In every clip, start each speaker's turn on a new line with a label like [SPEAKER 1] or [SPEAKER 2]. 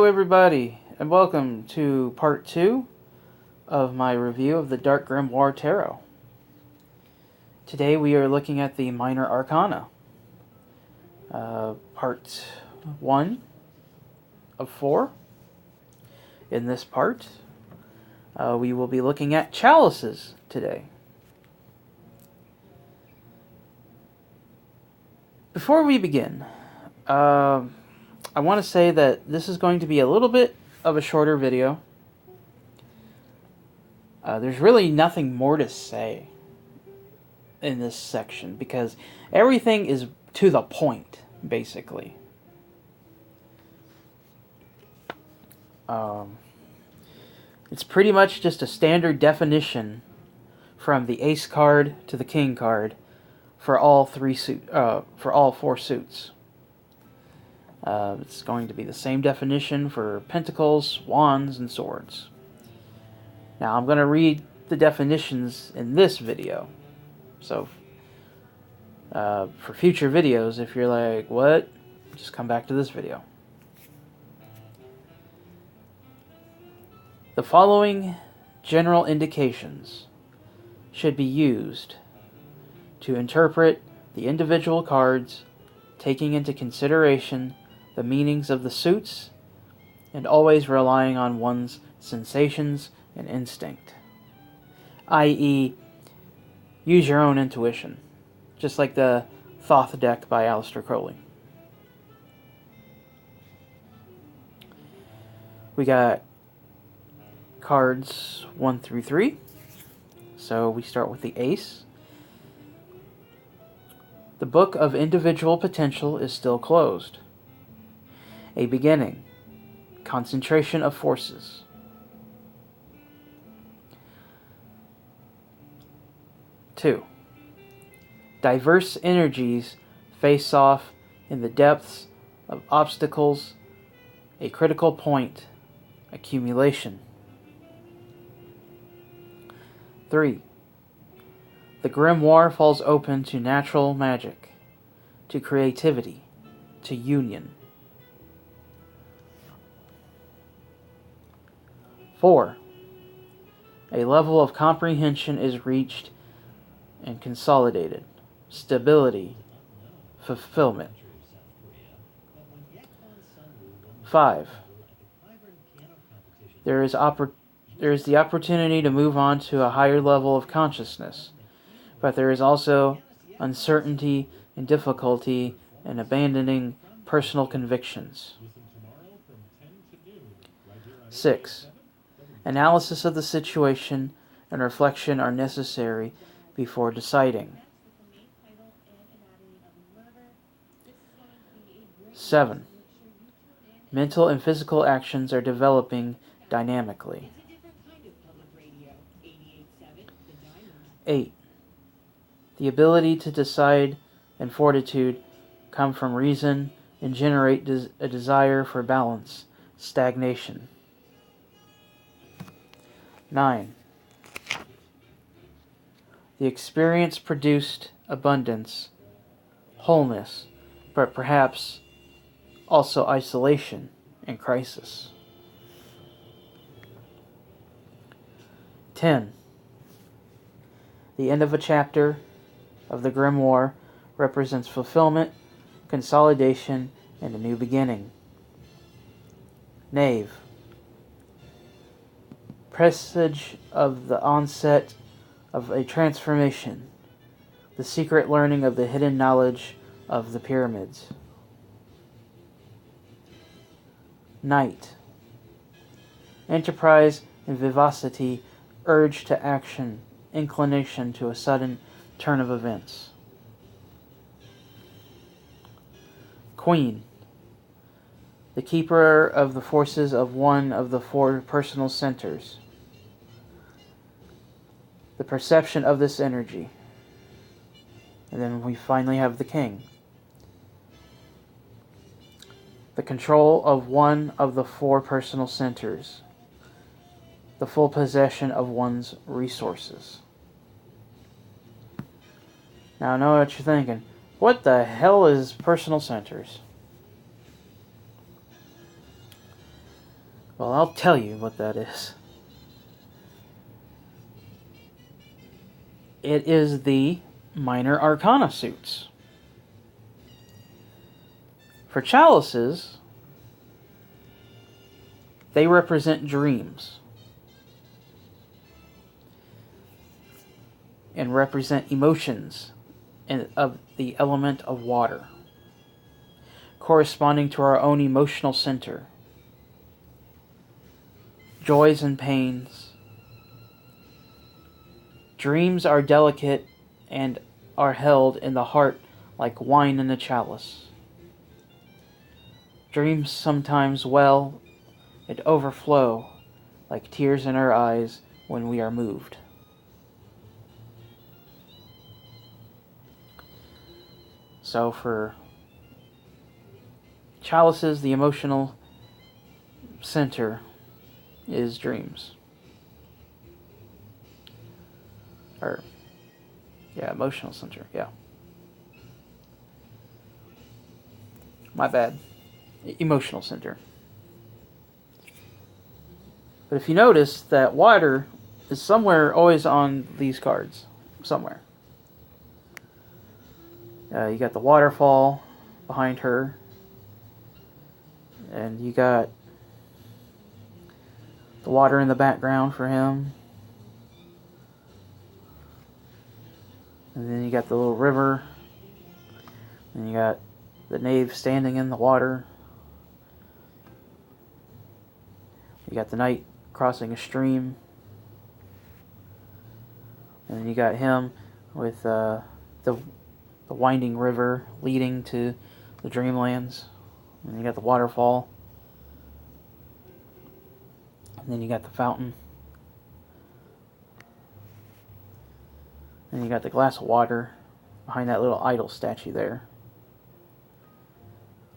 [SPEAKER 1] everybody, and welcome to part 2 of my review of the Dark Grimoire Tarot. Today we are looking at the Minor Arcana, part 1 of 4. In this part, we will be looking at Chalices today. Before we begin, I want to say that this is going to be a little bit of a shorter video. There's really nothing more to say in this section because everything is to the point, basically. It's pretty much just a standard definition from the Ace card to the King card for all four suits. It's going to be the same definition for pentacles, wands, and swords. Now I'm going to read the definitions in this video. So, for future videos, if you're like, what? Just come back to this video. The following general indications should be used to interpret the individual cards, taking into consideration the meanings of the suits, and always relying on one's sensations and instinct. I.e., use your own intuition, just like the Thoth deck by Aleister Crowley. We got cards 1 through 3. So we start with the Ace. The book of individual potential is still closed. A beginning. Concentration of forces. Two. Diverse energies face off in the depths of obstacles. A critical point. Accumulation. 3. The grimoire falls open to natural magic, to creativity, to union. 4. A level of comprehension is reached and consolidated. Stability, fulfillment. 5. There is the opportunity to move on to a higher level of consciousness, but there is also uncertainty and difficulty in abandoning personal convictions. 6. Analysis of the situation and reflection are necessary before deciding. 7. Mental and physical actions are developing dynamically. 8. The ability to decide and fortitude come from reason and generate a desire for balance, stagnation. 9. The experience produced abundance, wholeness, but perhaps also isolation and crisis. 10. The end of a chapter of the grimoire represents fulfillment, consolidation, and a new beginning. Knave. Presage of the onset of a transformation, the secret learning of the hidden knowledge of the pyramids. Knight. Enterprise and vivacity, urge to action, inclination to a sudden turn of events. Queen. The keeper of the forces of one of the four personal centers. The perception of this energy. And then we finally have the King. The control of one of the four personal centers. The full possession of one's resources. Now I know what you're thinking. What the hell is personal centers? Well, I'll tell you what that is. It is the Minor Arcana suits. For Chalices, they represent dreams and represent emotions of the element of water, corresponding to our own emotional center, joys and pains. Dreams are delicate and are held in the heart like wine in a chalice. Dreams sometimes well and overflow like tears in our eyes when we are moved. So for Chalices, the emotional center is dreams. Or, yeah, emotional center, yeah. My bad. Emotional center. But if you notice that water is somewhere always on these cards. Somewhere. You got the waterfall behind her. And you got the water in the background for him. And then you got the little river. And you got the knave standing in the water. You got the knight crossing a stream. And then you got him with the winding river leading to the dreamlands. And you got the waterfall. And then you got the fountain. And you got the glass of water behind that little idol statue there.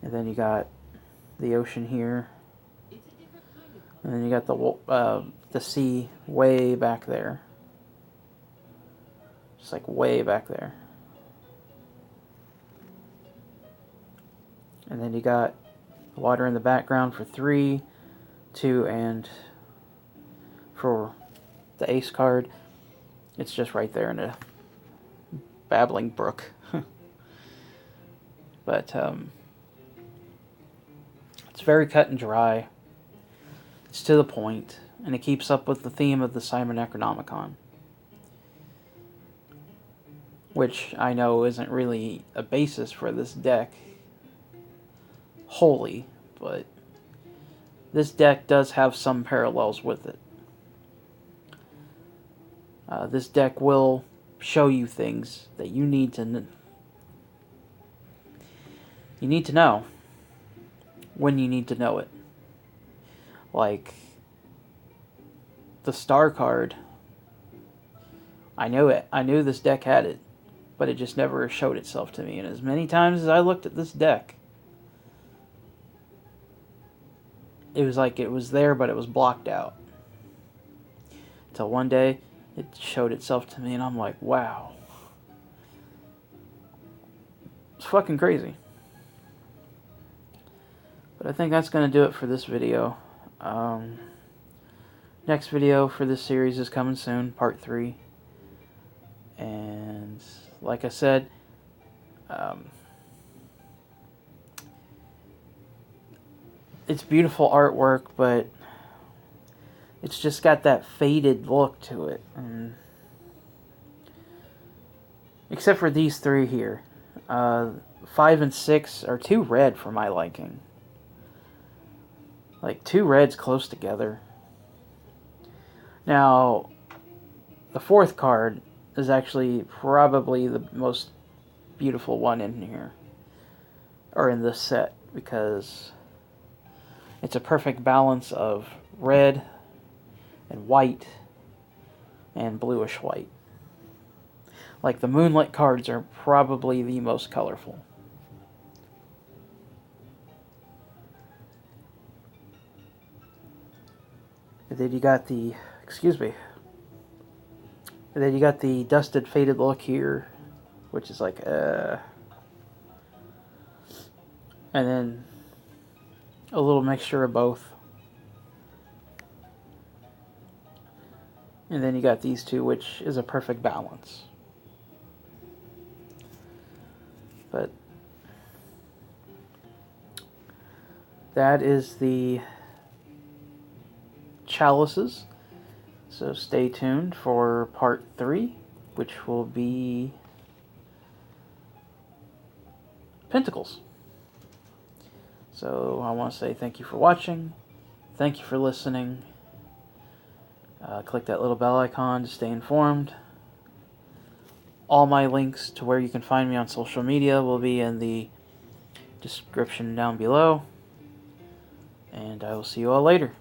[SPEAKER 1] And then you got the ocean here. And then you got the sea way back there. Just like way back there. And then you got the water in the background for 3, 2, and for the ace card, it's just right there in a babbling brook. But it's very cut and dry. It's to the point, and it keeps up with the theme of the Necronomicon, which I know isn't really a basis for this deck wholly, but this deck does have some parallels with it. This deck will show you things that you need to know when you need to know it. Like the star card. I knew it. I knew this deck had it, but it just never showed itself to me. And as many times as I looked at this deck, it was like it was there, but it was blocked out. Until one day, it showed itself to me, and I'm like, wow. It's fucking crazy. But I think that's going to do it for this video. Next video for this series is coming soon, part 3. And like I said, it's beautiful artwork, but it's just got that faded look to it. Except for these 3 here. 5 and 6 are too red for my liking. Like 2 reds close together. Now, the 4th card is actually probably the most beautiful one in here. Or in this set. Because it's a perfect balance of red and white and bluish white. Like the moonlit cards are probably the most colorful. And then you got the, and then you got the dusted, faded look here, which is like, and then a little mixture of both. And then you got these two, which is a perfect balance. But that is the Chalices. So stay tuned for part 3, which will be Pentacles. So I want to say thank you for watching. Thank you for listening. Click that little bell icon to stay informed. All my links to where you can find me on social media will be in the description down below. And I will see you all later.